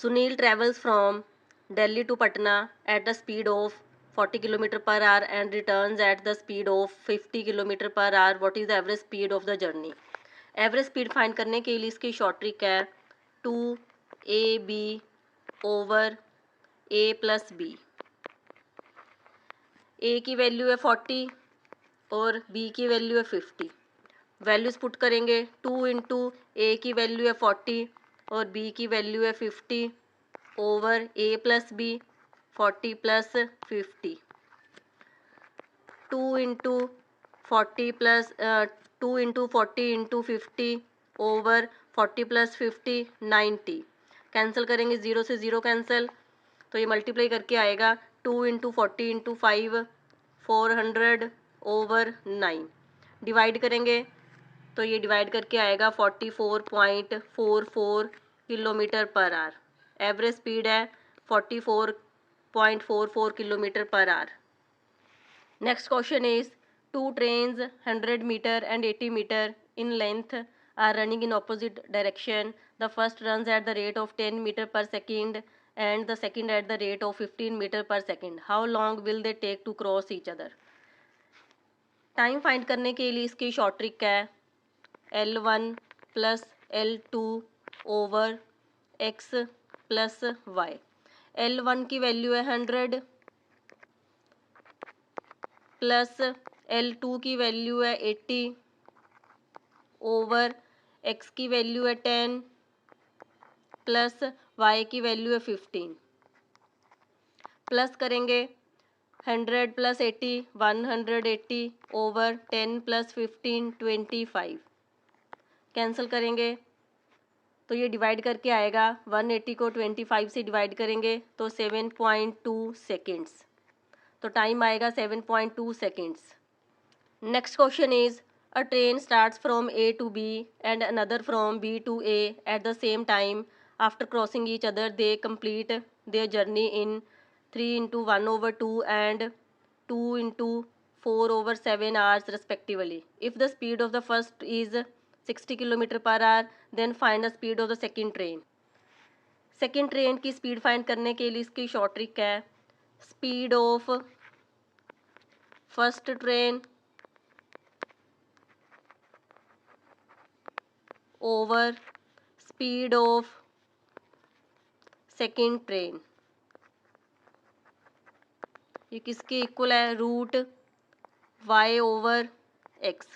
Sunil travels from Delhi to Patna at the speed of 40 km per hour and returns at the speed of 50 km per hour. What is the average speed of the journey? Average speed find करने के लिए इसकी short trick है 2ab over a plus B. A की value है 40 और B की value है 50। वैल्यूज पुट करेंगे 2 इंटू ए की वैल्यू है 40 और बी की वैल्यू है 50 over A plus B 40 plus 50। 2 into 40 plus 2 into 40 into 50 over 40 plus 50 90। Cancel करेंगे, ज़ीरो से ज़ीरो कैंसिल, तो ये मल्टीप्लाई करके आएगा 2 इंटू 40 इंटू 5 400 ओवर 9। डिवाइड करेंगे तो ये डिवाइड करके आएगा 44.44 kilometre per our. Average speed है 44.44 kilometre per our. Next question is, two trains 100 meter and 80 meter in length are running in opposite direction. The first runs at the rate of 10 meter per second and the second at the rate of 15 meter per second. How long will they take to cross each other? Time find करने के लिए इसकी short trick है L1 plus L2 over x plus y। L1 की value है 100 plus L2 की value है 80 over x की वैल्यू है 10 प्लस y की वैल्यू है 15। प्लस करेंगे 100 प्लस 80 180 ओवर 10 प्लस 15 25। कैंसिल करेंगे तो ये डिवाइड करके आएगा 180 को 25 से डिवाइड करेंगे तो 7.2 सेकेंड्स। तो टाइम आएगा 7.2 seconds. Next question is, a train starts from A to B and another from B to A at the same time. After crossing each other, they complete their journey in 3 into 1 over 2 and 2 into 4 over 7 hours respectively. If the speed of the first is 60 km per hour, then find the speed of the second train. Second train की speed find करने के लिए इसकी short trick है speed of first train over speed of second train. ये किसके equal है? Root y over x।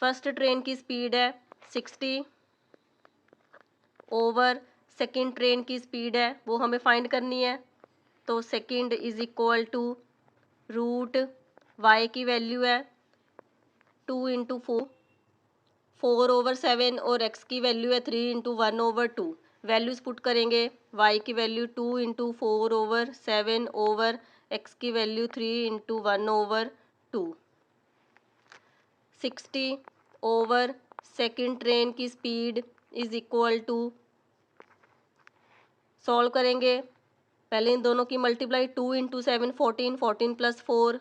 First train की स्पीड है 60 ओवर सेकेंड ट्रेन की स्पीड है वो हमें फाइंड करनी है। तो second is equal to root y की वैल्यू है 2 इंटू 4 ओवर 7 और x की वैल्यू है 3 इंटू 1 ओवर 2। वैल्यूज पुट करेंगे y की value 2 into 4 over 7 over x की value 3 into 1 over 2। 60 over second train की speed is equal to, solve करेंगे पहले इन दोनों की multiply 2 into 7 14 14 plus 4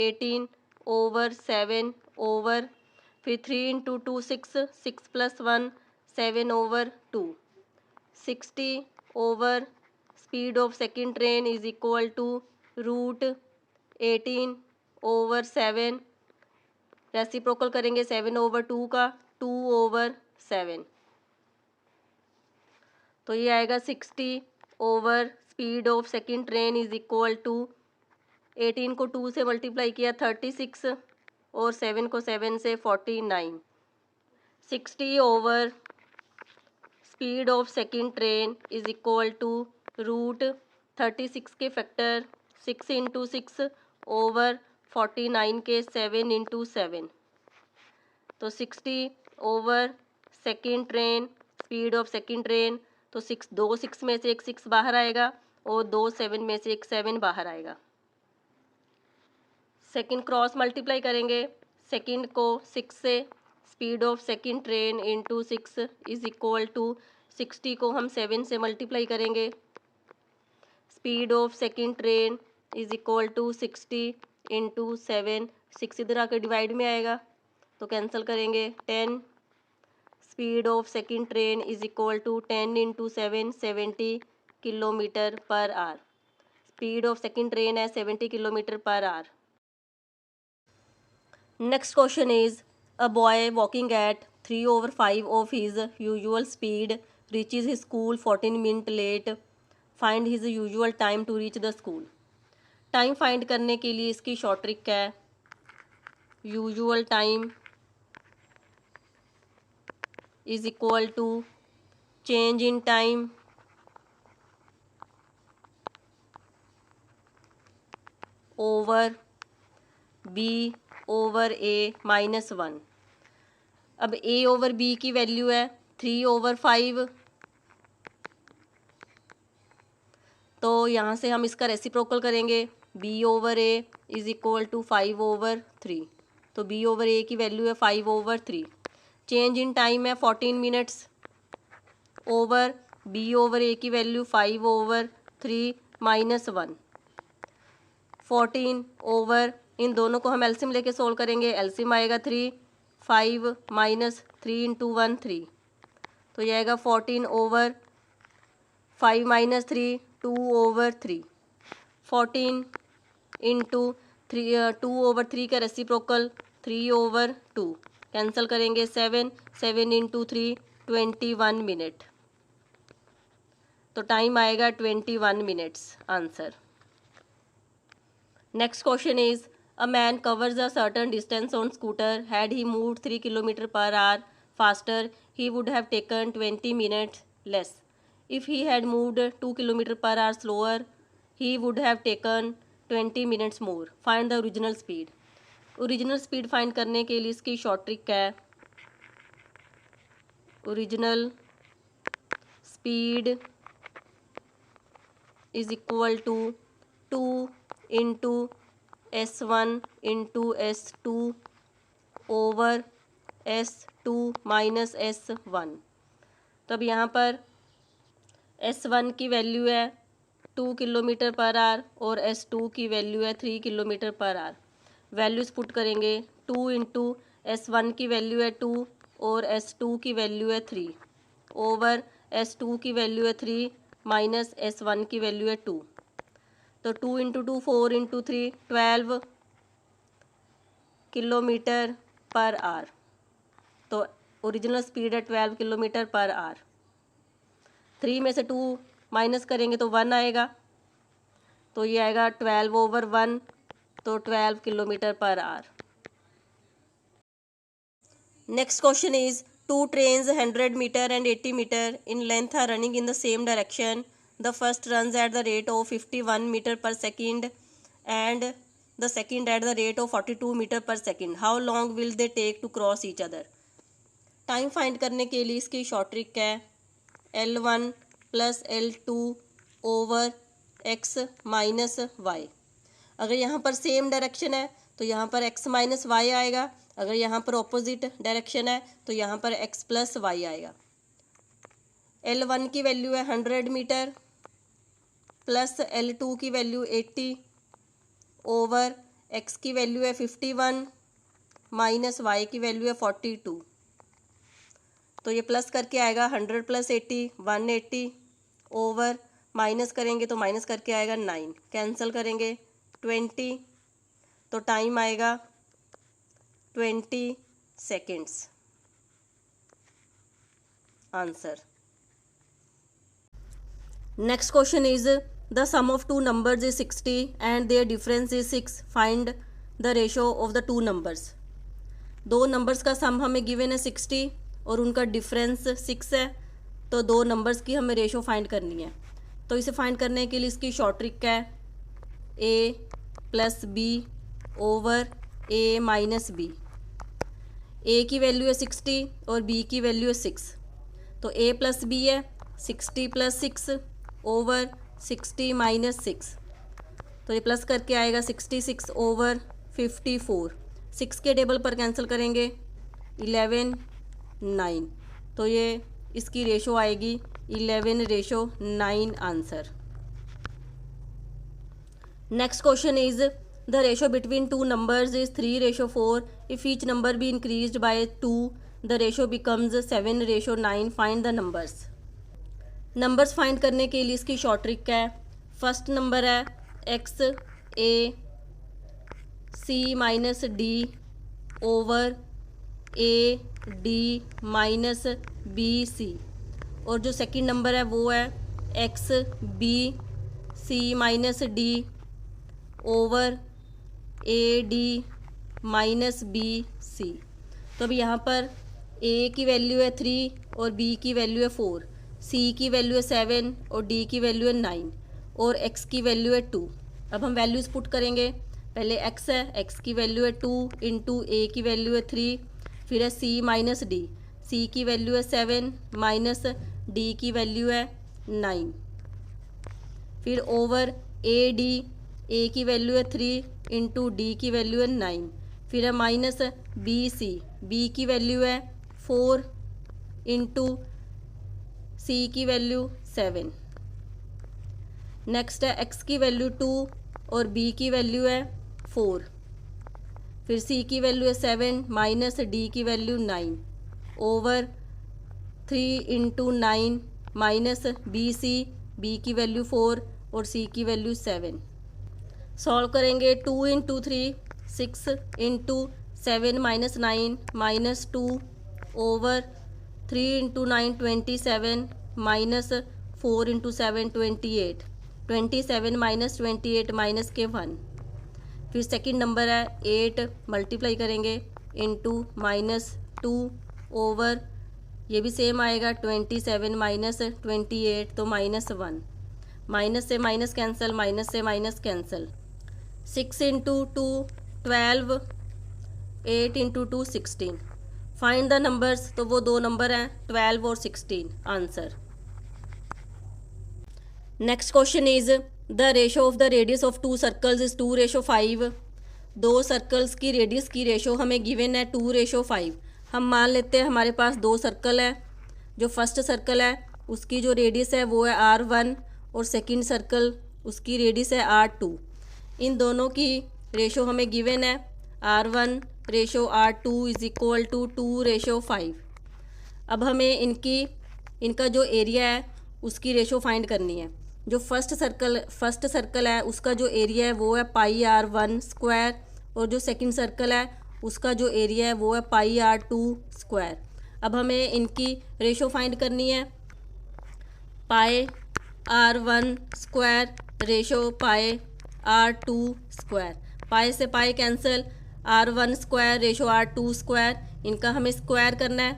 18 over 7 over फिर 3 into 2 6 6 plus 1 7 over 2। 60 over speed of second train is equal to root 18 over 7। Reciprocal करेंगे 7 over 2 का 2 over 7। तो ये आएगा 60 over speed of second train is equal to 18 को 2 से मल्टीप्लाई किया 36 और 7 को 7 से 49। 60 over speed of second train is equal to root 36 के फैक्टर 6 इंटू 6 ओवर 49 के 7 इंटू 7। तो 60 over second train speed of second train, तो 6 में से एक 6 बाहर आएगा और 2 7 में से एक 7 बाहर आएगा। सेकेंड क्रॉस मल्टीप्लाई करेंगे सेकेंड को 6 से, speed of second train into 6 is equal to 60 को हम 7 से मल्टीप्लाई करेंगे। Speed of second train is equal to 60 into 7। 6 इधर आकर डिवाइड में आएगा तो कैंसिल करेंगे 10 speed of second train is equal to 10 into 7 70 kilometre per hour. Speed of second train है 70 kilometre per hour. Next question is a boy walking at 3/5 of his usual speed reaches his school 14 minute late. Find his usual time to reach the school. Time find करने के लिए इसकी short trick है, usual time is equal to change in time over B over A -1। अब A over B की value है 3/5, तो यहाँ से हम इसका रेसिप्रोकल करेंगे, B over A is equal to 5/3। तो बी ओवर ए की वैल्यू है 5/3। चेंज इन टाइम है 14 मिनट्स ओवर बी ओवर ए की वैल्यू 5/3 -1। 14 ओवर, इन दोनों को हम एलसीएम लेके सोल्व करेंगे। एलसीएम आएगा 3, 5 -3 इंटू 1 3, तो ये आएगा 14 ओवर 5 -3 2/3। 14 इंटू 3 2/3 का रेसिप्रोकल 3/2, कैंसिल करेंगे 7 इंटू 3 21 मिनट, तो टाइम आएगा 21 minutes answer. Next question is a man covers a certain distance on scooter. Had he moved 3 kilometre per hour faster he would have taken 20 minutes less. If he had moved 2 kilometre per hour slower he would have taken 20 minutes more. Find the original speed. Original speed find करने के लिए इसकी short trick है, original speed is equal to 2 into S1 into S2 over S2 minus S1। तो अब यहाँ पर S1 की वैल्यू है 2 किलोमीटर पर आवर और S2 की वैल्यू है 3 kilometre per our. Values put करेंगे, 2 इंटू S1 की वैल्यू है 2 और S2 की वैल्यू है 3 ओवर S2 की वैल्यू है 3 माइनस S1 की वैल्यू है 2। तो 2 into 2 4 into 3 12 kilometre per our. तो ओरिजिनल स्पीड है 12 किलोमीटर पर आवर। 3 में से 2 माइनस करेंगे तो 1 आएगा, तो ये आएगा 12/1, तो 12 kilometre per hour. Next question is 2 trains 100 metre and 80 metre in length are running in the same direction. The first runs at the rate of 51 meter per second and the second at the rate of 42 meter per second. How long will they take to cross each other? Time find करने के लिए इसकी short trick है, L1 plus L2 over x minus Y. अगर यहाँ पर same direction है तो यहाँ पर x माइनस वाई आएगा, अगर यहाँ पर ऑपोजिट डायरेक्शन है तो यहाँ पर x प्लस वाई आएगा। L1 की वैल्यू है 100 मीटर प्लस L2 की वैल्यू 80 ओवर x की वैल्यू है 51 माइनस y की वैल्यू है 42। तो ये प्लस करके आएगा 100 प्लस 80 180 ओवर माइनस करेंगे तो माइनस करके आएगा 9, कैंसिल करेंगे 20, तो टाइम आएगा 20 seconds answer. Next question is the sum of 2 numbers is 60 and their difference is 6. Find the ratio of the 2 numbers. 2 numbers का सम हमें गिवन है 60 और उनका डिफरेंस 6 है, तो 2 numbers की हमें रेशो फाइंड करनी है। तो इसे फाइंड करने के लिए इसकी शॉर्ट ट्रिक है, a plus B over a minus B. a की वैल्यू है 60 और b की वैल्यू है 6, तो a प्लस बी है 60 प्लस 6 ओवर 60 माइनस 6, तो ये प्लस करके आएगा 66 ओवर 54। 6 के टेबल पर कैंसिल करेंगे 11 9, तो ये इसकी रेशो आएगी 11:9 answer. Next question is the ratio between 2 numbers is 3:4 if each number be increased by 2 the ratio becomes 7:9. Find the numbers find करने के लिए इसकी शॉर्ट ट्रिक है. फर्स्ट नंबर है x a c minus d over a d minus b c, और जो second number है वो है x b c minus d over a d minus b c. तो अब यहाँ पर ए की वैल्यू है 3 और बी की वैल्यू है 4, सी की वैल्यू है 7 और डी की वैल्यू है 9 और एक्स की वैल्यू है 2. अब हम वैल्यूज़ पुट करेंगे. पहले एक्स है, एक्स की वैल्यू है 2 इंटू ए की वैल्यू है 3, फिर है सी माइनस डी, सी की वैल्यू है 7 माइनस डी की वैल्यू है 9, फिर ओवर ए की वैल्यू है 3 इंटू डी की वैल्यू है 9, फिर है माइनस बी की वैल्यू है 4 इंटू सी की वैल्यू 7. नेक्स्ट है एक्स की वैल्यू 2 और बी की वैल्यू है 4, फिर सी की वैल्यू है 7 माइनस डी की value 9 over 3 into 9 minus B की वैल्यू 4 और सी की वैल्यू 7. सॉल्व करेंगे. 2 into 3 6 into 7 minus 9 minus 2 over 3 into 9 27 minus 4 into 7 28, 27 minus 28 minus के 1. फिर सेकंड नंबर है 8 मल्टीप्लाई करेंगे इंटू माइनस 2 ओवर, ये भी सेम आएगा 27 माइनस 28 तो माइनस 1, माइनस से माइनस कैंसिल, माइनस से minus cancel. 6 into 2 12, 8 into 2 16. Find the numbers, तो वो दो नंबर हैं 12 और 16. Answer. Next question is the ratio of the radius of 2 circles is 2:5. दो सर्कल्स की रेडियस की रेशो हमें गिवन है 2:5. हम मान लेते हैं हमारे पास दो सर्कल है. जो फर्स्ट सर्कल है उसकी जो रेडियस है वो है R1 और सेकंड सर्कल उसकी रेडियस है R2. इन दोनों की रेशो हमें गिवन है R1 ratio R2 is equal to 2:5. अब हमें इनका जो एरिया है उसकी रेशो फाइंड करनी है. जो फर्स्ट सर्कल है उसका जो एरिया है वो है πr1 स्क्वायर, और जो सेकंड सर्कल है उसका जो एरिया है वो है πr2 स्क्वायर. अब हमें इनकी रेशो फाइंड करनी है. πr1 square ratio πr2 square, पाई से pi cancel, R1 square ratio R2 square, इनका हमें स्क्वायर करना है.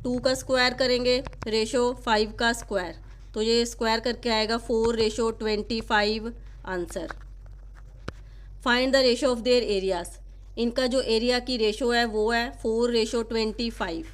2 का स्क्वायर करेंगे रेशो 5 का स्क्वायर, तो ये स्क्वायर करके आएगा 4:25. Answer. Find the ratio of their areas. इनका जो एरिया की रेशो है वो है 4:25.